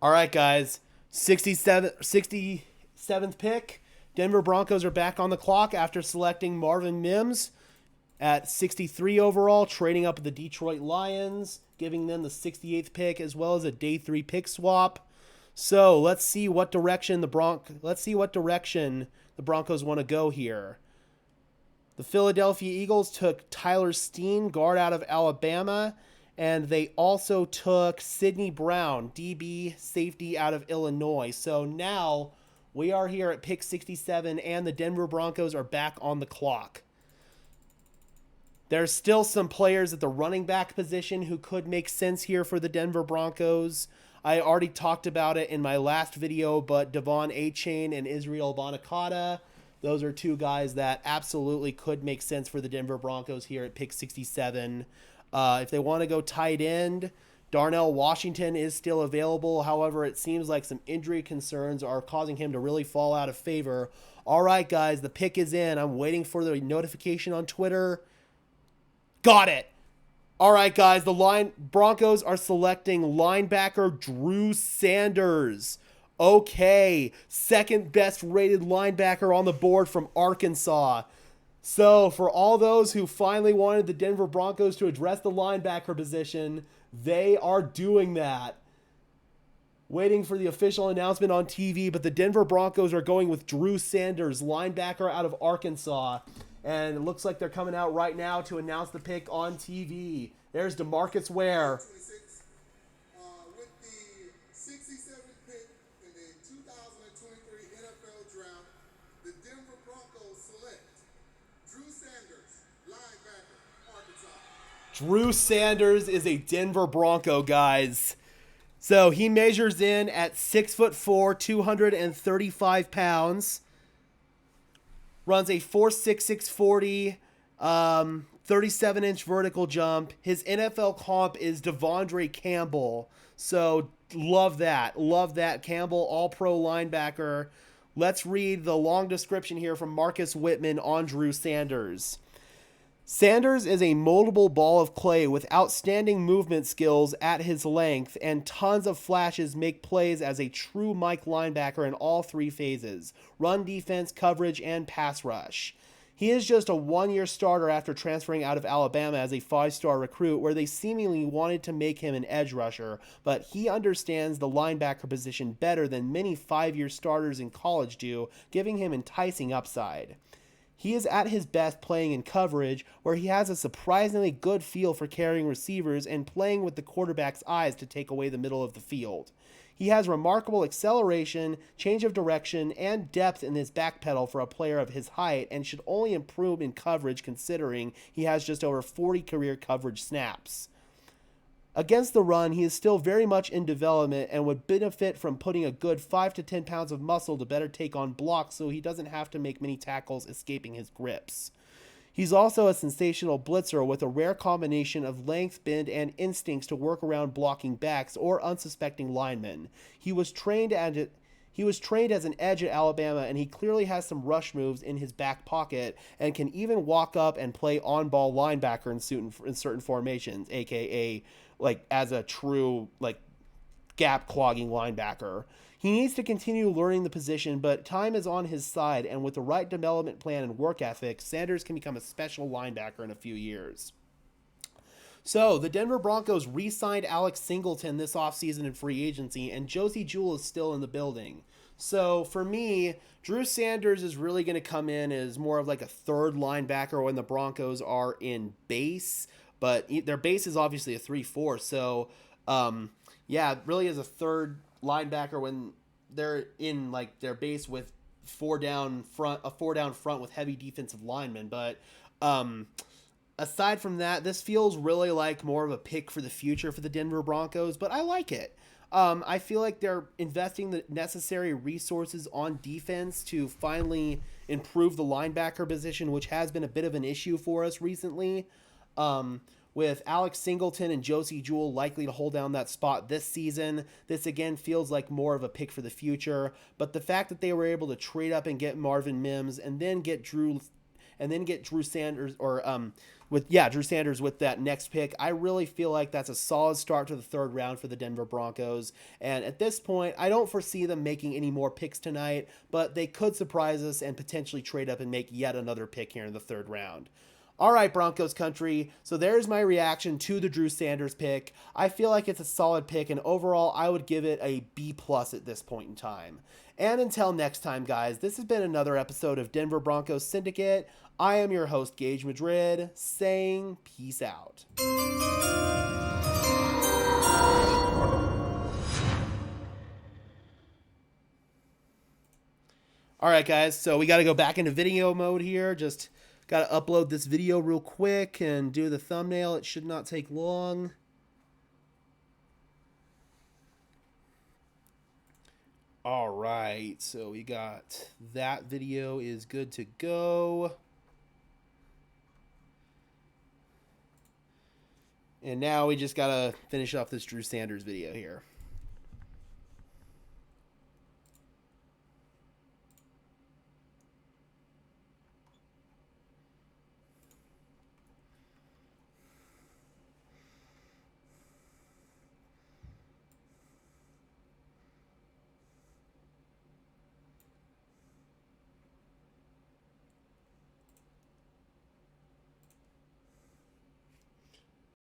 All right, guys. 67th pick. Denver Broncos are back on the clock after selecting Marvin Mims at 63 overall, trading up with the Detroit Lions, giving them the 68th pick as well as a day 3 pick swap. So let's see what direction the Broncos want to go here. The Philadelphia Eagles took Tyler Steen, guard out of Alabama, and they also took Sidney Brown, DB safety out of Illinois. So now we are here at pick 67, and the Denver Broncos are back on the clock. There's still some players at the running back position who could make sense here for the Denver Broncos. I already talked about it in my last video, but Devon Achane and Israel Abanikata, those are two guys that absolutely could make sense for the Denver Broncos here at pick 67. If they want to go tight end, Darnell Washington is still available. However, it seems like some injury concerns are causing him to really fall out of favor. All right, guys, the pick is in. I'm waiting for the notification on Twitter. Got it. All right, guys, the Broncos are selecting linebacker Drew Sanders. Okay, second best rated linebacker on the board from Arkansas. So for all those who finally wanted the Denver Broncos to address the linebacker position, they are doing that. Waiting for the official announcement on TV, but the Denver Broncos are going with Drew Sanders, linebacker out of Arkansas. And it looks like they're coming out right now to announce the pick on TV. There's DeMarcus Ware. With the 67th pick in the 2023 NFL Draft, the Denver Broncos select Drew Sanders, linebacker, Arkansas. Drew Sanders is a Denver Bronco, guys. So he measures in at 6'4", 235 pounds. Runs a 4.66 40, 37-inch vertical jump. His NFL comp is Devondre Campbell. So love that. Love that. Campbell, all-pro linebacker. Let's read the long description here from Marcus Whitman on Drew Sanders. Sanders is a moldable ball of clay with outstanding movement skills at his length, and tons of flashes make plays as a true Mike linebacker in all three phases: run defense, coverage, and pass rush. He is just a one-year starter after transferring out of Alabama as a 5-star recruit, where they seemingly wanted to make him an edge rusher, but he understands the linebacker position better than many 5-year starters in college do, giving him enticing upside. He is at his best playing in coverage, where he has a surprisingly good feel for carrying receivers and playing with the quarterback's eyes to take away the middle of the field. He has remarkable acceleration, change of direction, and depth in his back pedal for a player of his height, and should only improve in coverage considering he has just over 40 career coverage snaps. Against the run, he is still very much in development and would benefit from putting a good 5 to 10 pounds of muscle to better take on blocks so he doesn't have to make many tackles escaping his grips. He's also a sensational blitzer with a rare combination of length, bend, and instincts to work around blocking backs or unsuspecting linemen. He was trained as an edge at Alabama, and he clearly has some rush moves in his back pocket and can even walk up and play on-ball linebacker in certain formations, aka like as a true like gap clogging linebacker. He needs to continue learning the position, but time is on his side, and with the right development plan and work ethic, Sanders can become a special linebacker in a few years. So, the Denver Broncos re-signed Alex Singleton this offseason in free agency, and Josie Jewell is still in the building. So, for me, Drew Sanders is really going to come in as more of like a third linebacker when the Broncos are in base, but their base is obviously a 3-4, so, yeah, really is a third linebacker when they're in like their base with a four down front with heavy defensive linemen. But aside from that, this feels really like more of a pick for the future for the Denver Broncos, but I like it. I feel like they're investing the necessary resources on defense to finally improve the linebacker position, which has been a bit of an issue for us recently. With Alex Singleton and Josie Jewell likely to hold down that spot this season, this again feels like more of a pick for the future. But the fact that they were able to trade up and get Marvin Mims and then get Drew Sanders or Drew Sanders with that next pick. I really feel like that's a solid start to the third round for the Denver Broncos. And at this point, I don't foresee them making any more picks tonight, but they could surprise us and potentially trade up and make yet another pick here in the third round. All right, Broncos country. So there's my reaction to the Drew Sanders pick. I feel like it's a solid pick, and overall, I would give it a B plus at this point in time. And until next time, guys, this has been another episode of Denver Broncos Syndicate. I am your host, Gage Madrid, saying peace out. All right, guys, so we got to go back into video mode here. Just got to upload this video real quick and do the thumbnail. It should not take long. All right, so we got that video is good to go. And now we just got to finish off this Drew Sanders video here.